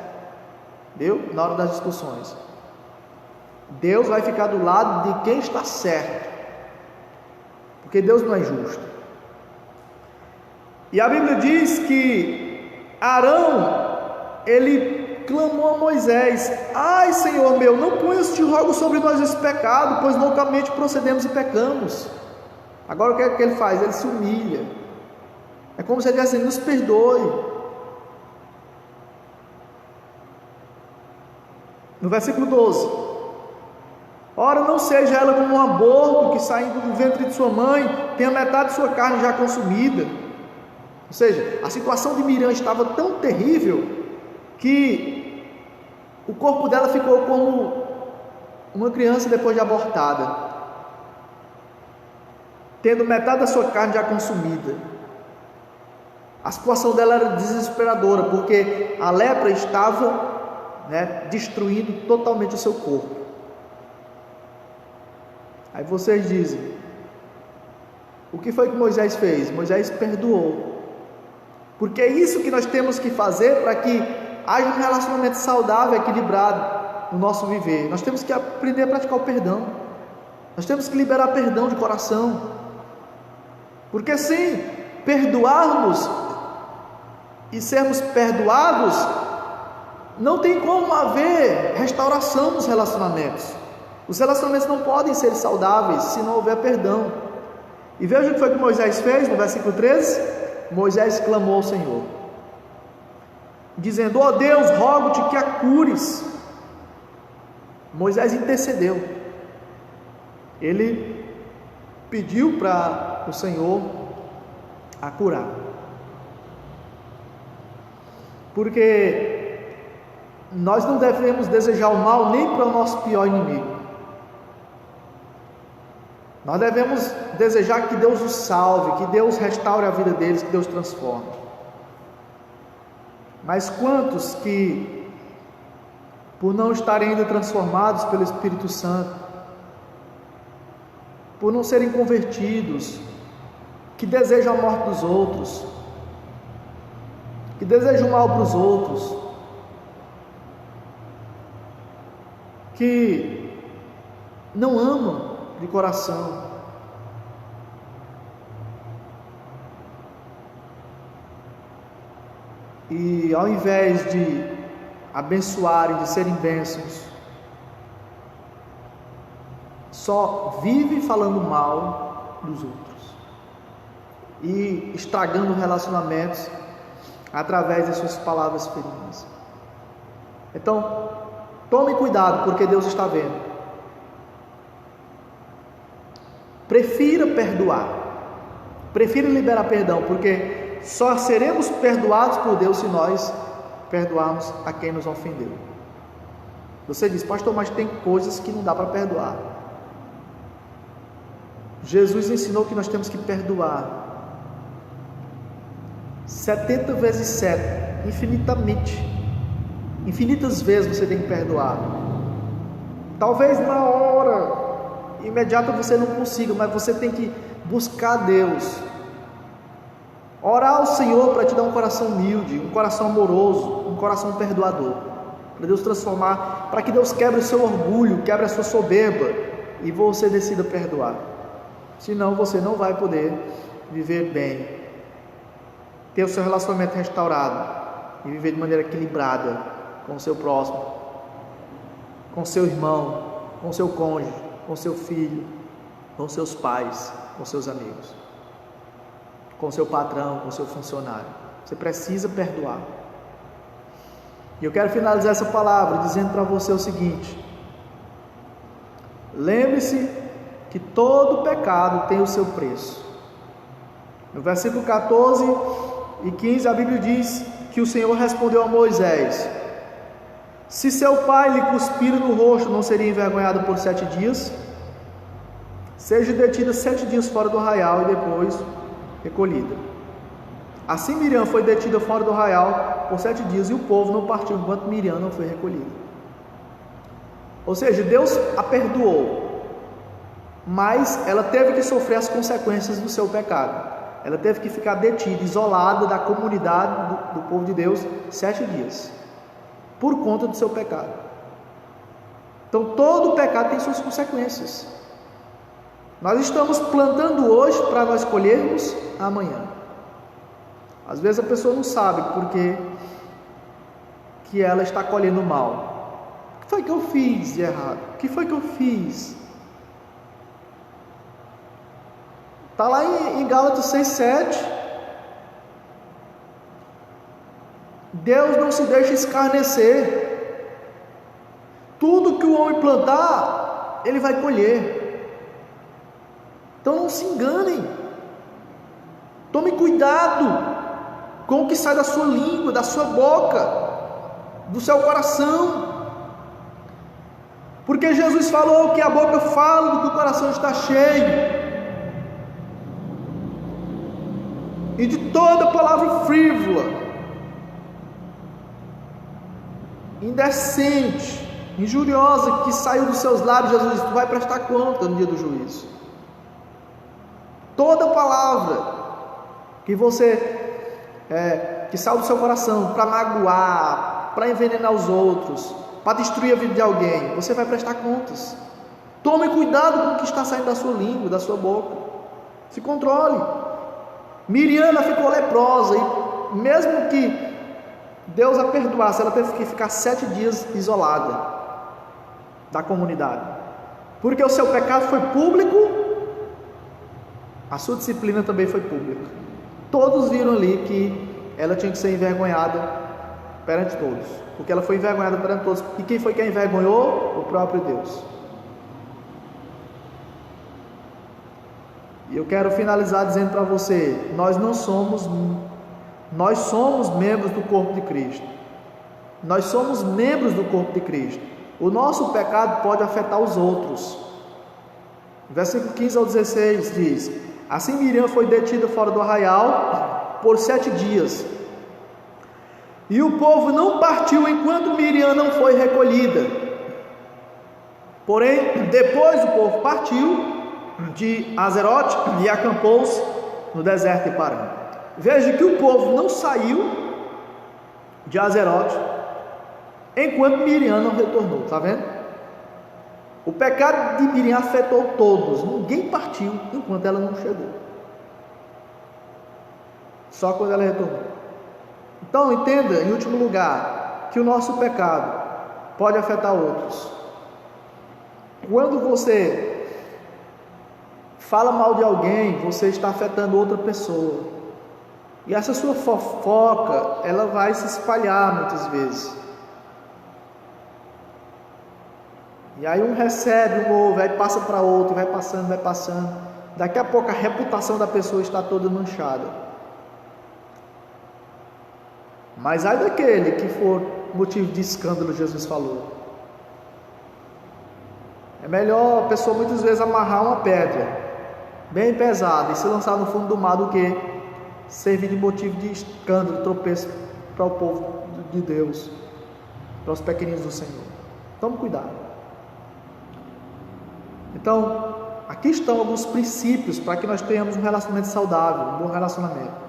Viu? Na hora das discussões, Deus vai ficar do lado de quem está certo, porque Deus não é injusto. E a Bíblia diz que Arão, ele clamou a Moisés: ai, Senhor meu, não ponhas, te rogo, sobre nós esse pecado, pois loucamente procedemos e pecamos. Agora o que é que ele faz? Ele se humilha. É como se ele dissesse: nos perdoe. No versículo 12: ora, não seja ela como um aborto que, saindo do ventre de sua mãe, tenha metade de sua carne já consumida. Ou seja, a situação de Miriam estava tão terrível que o corpo dela ficou como uma criança depois de abortada, tendo metade da sua carne já consumida. A situação dela era desesperadora, porque a lepra estava destruindo totalmente o seu corpo. Aí vocês dizem: o que foi que Moisés fez? Moisés perdoou, porque é isso que nós temos que fazer para que haja um relacionamento saudável, equilibrado no nosso viver. Nós temos que aprender a praticar o perdão, nós temos que liberar perdão de coração, porque sim, perdoarmos e sermos perdoados, não tem como haver restauração nos relacionamentos. Os relacionamentos não podem ser saudáveis se não houver perdão. E veja o que foi que Moisés fez no versículo 13. Moisés clamou ao Senhor, dizendo: ó Deus, rogo-te que a cures. Moisés intercedeu. Ele pediu para o Senhor a curar. Porque nós não devemos desejar o mal nem para o nosso pior inimigo. Nós devemos desejar que Deus os salve, que Deus restaure a vida deles, que Deus transforme. Mas quantos que, por não estarem ainda transformados pelo Espírito Santo, por não serem convertidos, que desejam a morte dos outros, que desejam mal para os outros, que não amam de coração, e ao invés de abençoarem, de serem bênçãos, só vivem falando mal dos outros e estragando relacionamentos através de suas palavras feridas. Então, tome cuidado, porque Deus está vendo. Prefira perdoar, prefira liberar perdão, porque só seremos perdoados por Deus se nós perdoarmos a quem nos ofendeu. Você diz: pastor, mas tem coisas que não dá para perdoar. Jesus ensinou que nós temos que perdoar 70 vezes 7, infinitas vezes você tem que perdoar. Talvez na hora imediata você não consiga, mas você tem que buscar Deus, orar ao Senhor para te dar um coração humilde, um coração amoroso, um coração perdoador, para Deus transformar, para que Deus quebre o seu orgulho, quebre a sua soberba e você decida perdoar. Senão você não vai poder viver bem, ter o seu relacionamento restaurado e viver de maneira equilibrada com o seu próximo, com o seu irmão, com o seu cônjuge, com o seu filho, com seus pais, com seus amigos, com seu patrão, com seu funcionário. Você precisa perdoar. E eu quero finalizar essa palavra dizendo para você o seguinte: lembre-se que todo pecado tem o seu preço. No versículo 14 e 15 a Bíblia diz que o Senhor respondeu a Moisés: se seu pai lhe cuspir no rosto, não seria envergonhado por 7 dias? Seja detida 7 dias fora do arraial e depois recolhida. Assim Miriam foi detida fora do arraial por 7 dias e o povo não partiu enquanto Miriam não foi recolhida. Ou seja, Deus a perdoou, mas ela teve que sofrer as consequências do seu pecado. Ela teve que ficar detida, isolada da comunidade do povo de Deus 7 dias, por conta do seu pecado. Então todo pecado tem suas consequências. Nós estamos plantando hoje para nós colhermos amanhã. Às vezes a pessoa não sabe porque que ela está colhendo mal. O que foi que eu fiz de errado? O que foi que eu fiz? Está lá em Gálatas 6,7. Deus não se deixa escarnecer. Tudo que o homem plantar, ele vai colher. Então não se enganem. Tome cuidado com o que sai da sua língua, da sua boca, do seu coração. Porque Jesus falou que a boca fala do que o coração está cheio. E de toda palavra frívola, indecente, injuriosa que saiu dos seus lábios, Jesus disse: tu vai prestar conta no dia do juízo. Toda palavra que que saiu do seu coração para magoar, para envenenar os outros, para destruir a vida de alguém, você vai prestar contas. Tome cuidado com o que está saindo da sua língua, da sua boca. Se controle. Miriam, ela ficou leprosa, e mesmo que Deus a perdoasse, ela teve que ficar 7 dias isolada da comunidade, porque o seu pecado foi público, a sua disciplina também foi pública. Todos viram ali que ela tinha que ser envergonhada perante todos, porque ela foi envergonhada perante todos. E quem foi que a envergonhou? O próprio Deus. E eu quero finalizar dizendo para você: nós somos membros do corpo de Cristo. Nós somos membros do corpo de Cristo. O nosso pecado pode afetar os outros. Versículo 15 ao 16 diz: assim Miriam foi detida fora do arraial por 7 dias, e o povo não partiu enquanto Miriam não foi recolhida. Porém, depois o povo partiu de Azerote e acampou-se no deserto de Parã. Veja que o povo não saiu de Azerote enquanto Miriam não retornou. Está vendo? O pecado de Miriam afetou todos. Ninguém partiu enquanto ela não chegou, só quando ela retornou. Então entenda, em último lugar, que o nosso pecado pode afetar outros. Quando você fala mal de alguém, você está afetando outra pessoa, e essa sua fofoca, ela vai se espalhar muitas vezes, e aí um recebe, um ouve, aí passa para outro, vai passando, daqui a pouco a reputação da pessoa está toda manchada. Mas ai daquele que for motivo de escândalo, Jesus falou. É melhor a pessoa muitas vezes amarrar uma pedra bem pesada e se lançar no fundo do mar do que servir de motivo de escândalo, tropeço para o povo de Deus, para os pequeninos do Senhor. Tome cuidado. Então, aqui estão alguns princípios para que nós tenhamos um relacionamento saudável, um bom relacionamento.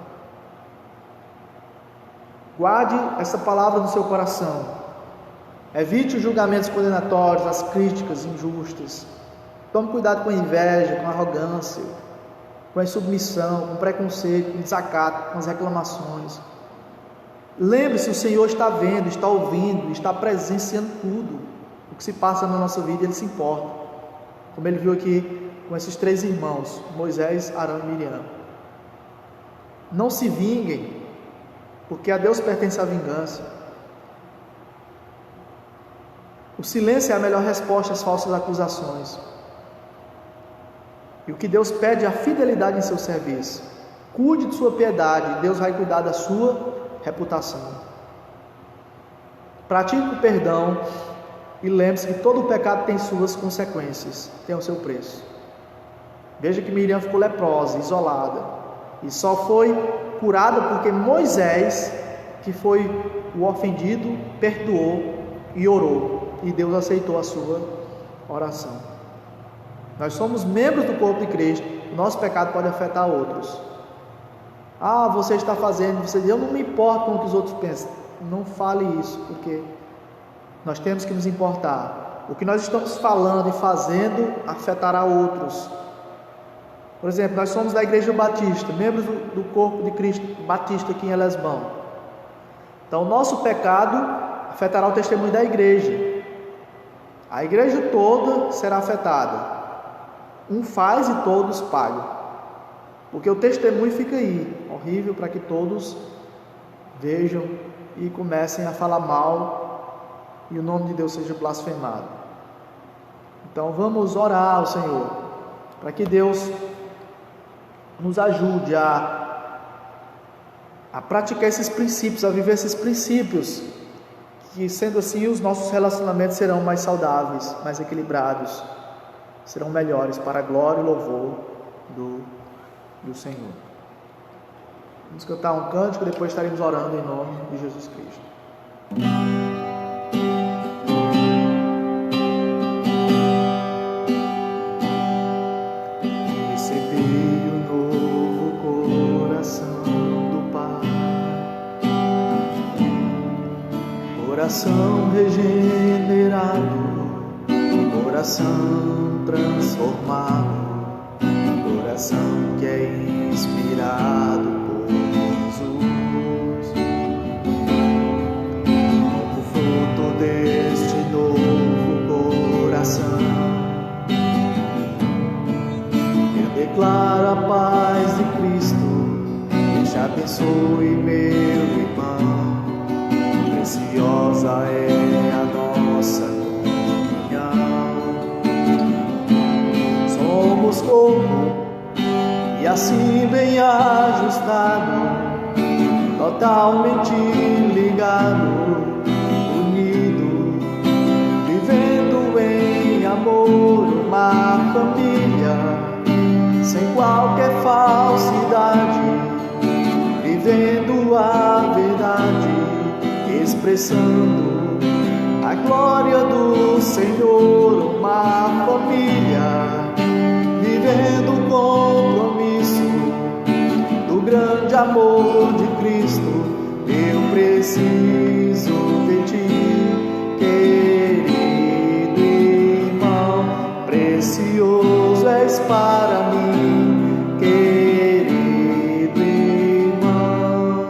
Guarde essa palavra no seu coração. Evite os julgamentos condenatórios, as críticas injustas. Tome cuidado com a inveja, com a arrogância, com a insubmissão, com o preconceito, com o desacato, com as reclamações. Lembre-se, o Senhor está vendo, está ouvindo, está presenciando tudo o que se passa na nossa vida. Ele se importa, como ele viu aqui com esses 3 irmãos, Moisés, Arão e Miriam. Não se vinguem, porque a Deus pertence a vingança. O silêncio é a melhor resposta às falsas acusações. E o que Deus pede é a fidelidade em seu serviço. Cuide de sua piedade, Deus vai cuidar da sua reputação. Pratique o perdão e lembre-se que todo pecado tem suas consequências, tem o seu preço. Veja que Miriam ficou leprosa, isolada, e só foi curada porque Moisés, que foi o ofendido, perdoou e orou, e Deus aceitou a sua oração. Nós somos membros do corpo de Cristo. O nosso pecado pode afetar outros. Você está fazendo, você diz: eu não me importo com o que os outros pensam. Não fale isso, porque nós temos que nos importar. O que nós estamos falando e fazendo afetará outros. Por exemplo, nós somos da Igreja Batista, membros do corpo de Cristo Batista aqui em Elesbão. Então, o nosso pecado afetará o testemunho da igreja. A igreja toda será afetada. Um faz e todos pagam, porque o testemunho fica aí, horrível, para que todos vejam e comecem a falar mal e o nome de Deus seja blasfemado. Então vamos orar ao Senhor para que Deus nos ajude a praticar esses princípios, a viver esses princípios, que sendo assim os nossos relacionamentos serão mais saudáveis, mais equilibrados, serão melhores para a glória e louvor do Senhor. Vamos cantar um cântico, depois estaremos orando em nome de Jesus Cristo. Recebi o novo coração do Pai, coração regenerado, coração transformado, coração que é inspirado declaro a paz de Cristo. Deus te abençoe, meu irmão. Preciosa é a nossa comunhão. Somos corpo e assim bem ajustado, totalmente ligado, unido, vivendo em amor, uma família, sem qualquer falsidade, vivendo a verdade, expressando a glória do Senhor, uma família, vivendo o compromisso do grande amor de Cristo. Eu preciso de ti, querido irmão, precioso és para mim, querido irmão.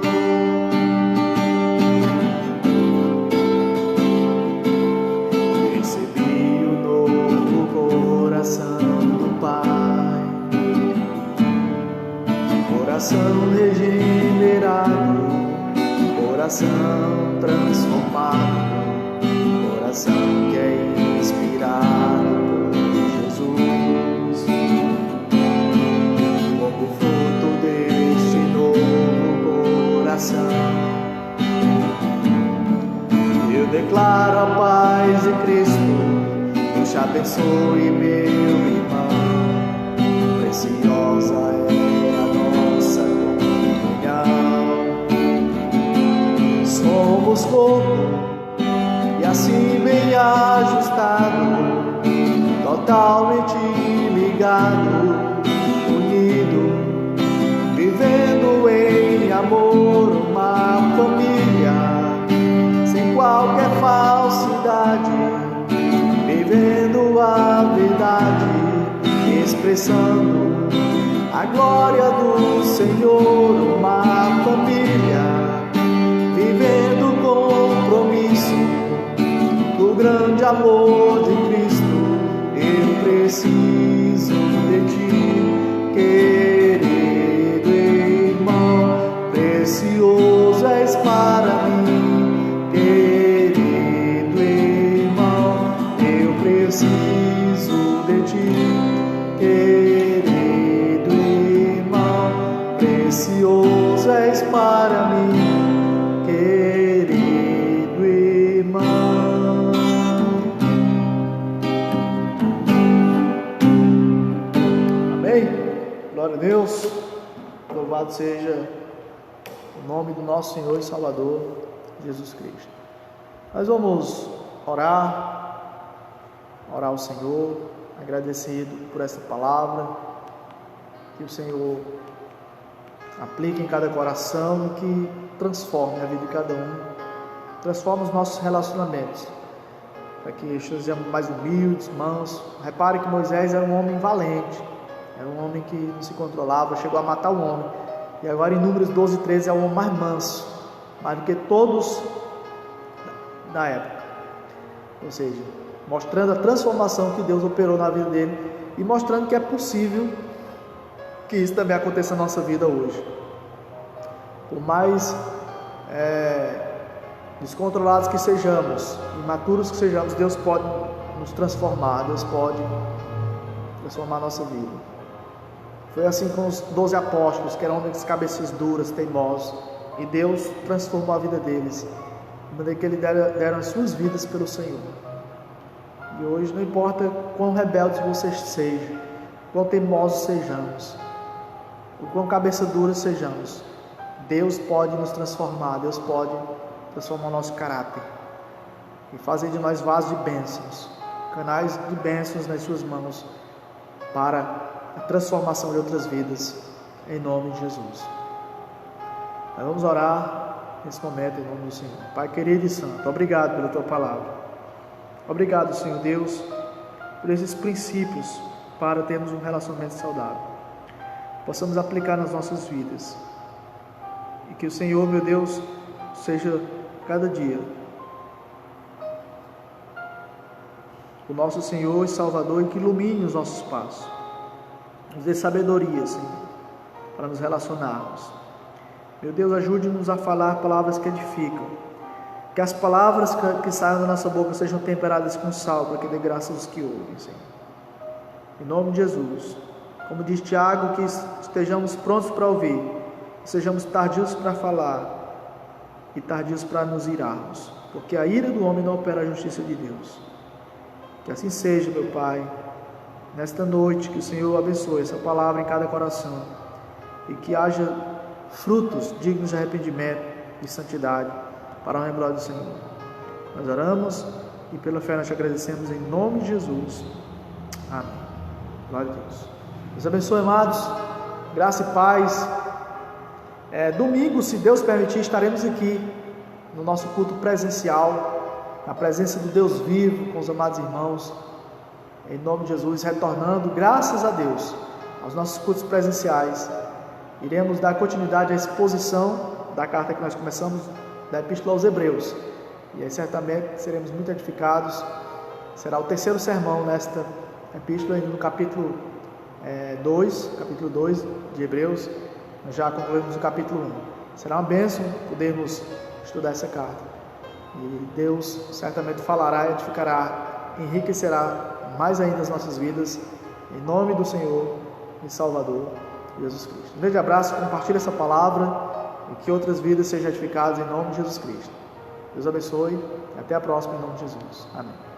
Recebi o novo coração do Pai, coração regenerado, coração transformado, coração que é inspirado por Jesus. Como fruto deste novo coração, eu declaro a paz de Cristo. Deus te abençoe, meu irmão. Preciosa é a nossa comunhão. Somos corpo e assim bem ajustado, totalmente ligado, unido, vivendo em amor, uma família, sem qualquer falsidade, vivendo a verdade, expressando a glória do Senhor, uma família, vivendo o compromisso do grande amor de Cristo. Eu preciso de ti, querido irmão, precioso és para mim, querido irmão. Eu preciso de ti, querido irmão, precioso és para mim, querido irmão. Amém? Glória a Deus. Louvado seja o nome do nosso Senhor e Salvador Jesus Cristo. Nós vamos orar ao Senhor, agradecido por essa palavra, que o Senhor aplique em cada coração e que transforme a vida de cada um, transforme os nossos relacionamentos, para que sejamos mais humildes, mansos. Repare que Moisés era um homem valente, era um homem que não se controlava, chegou a matar um homem, e agora em Números 12:13 é o homem mais manso, mais do que todos da época, ou seja, mostrando a transformação que Deus operou na vida dele e mostrando que é possível que isso também aconteça na nossa vida hoje. Por mais descontrolados que sejamos, imaturos que sejamos, Deus pode nos transformar, Deus pode transformar a nossa vida. Foi assim com os 12 apóstolos, que eram homens de cabeças duras, teimosos, e Deus transformou a vida deles, de maneira que eles deram as suas vidas pelo Senhor. E hoje não importa quão rebeldes vocês sejam, quão teimosos sejamos, o quão cabeça dura sejamos, Deus pode nos transformar, Deus pode transformar o nosso caráter e fazer de nós vasos de bênçãos, canais de bênçãos nas suas mãos para a transformação de outras vidas, em nome de Jesus. Nós vamos orar nesse momento em nome do Senhor. Pai querido e santo, obrigado pela tua palavra. Obrigado, Senhor Deus, por esses princípios para termos um relacionamento saudável, possamos aplicar nas nossas vidas, e que o Senhor, meu Deus, seja cada dia o nosso Senhor e Salvador, e que ilumine os nossos passos, nos dê sabedoria, Senhor, para nos relacionarmos. Meu Deus, ajude-nos a falar palavras que edificam, que as palavras que saiam da nossa boca sejam temperadas com sal, para que dê graça aos que ouvem, Senhor. Em nome de Jesus, como diz Tiago, que estejamos prontos para ouvir, que sejamos tardios para falar e tardios para nos irarmos, porque a ira do homem não opera a justiça de Deus. Que assim seja, meu Pai, nesta noite, que o Senhor abençoe essa palavra em cada coração e que haja frutos dignos de arrependimento e santidade para a honra e glória do Senhor. Nós oramos e pela fé nós te agradecemos em nome de Jesus. Amém. Glória a Deus. Deus abençoe, amados. Graça e paz. Domingo, se Deus permitir, estaremos aqui no nosso culto presencial, na presença do Deus vivo, com os amados irmãos, em nome de Jesus, retornando, graças a Deus, aos nossos cultos presenciais. Iremos dar continuidade à exposição da carta que nós começamos, da Epístola aos Hebreus, e aí certamente seremos muito edificados. Será o terceiro sermão nesta Epístola, no capítulo 2 de Hebreus. Nós já concluímos o capítulo 1. Será uma bênção podermos estudar essa carta, e Deus certamente falará, edificará, enriquecerá mais ainda as nossas vidas, em nome do Senhor e Salvador Jesus Cristo. Um grande abraço, compartilhe essa palavra e que outras vidas sejam edificadas em nome de Jesus Cristo. Deus abençoe e até a próxima em nome de Jesus. Amém.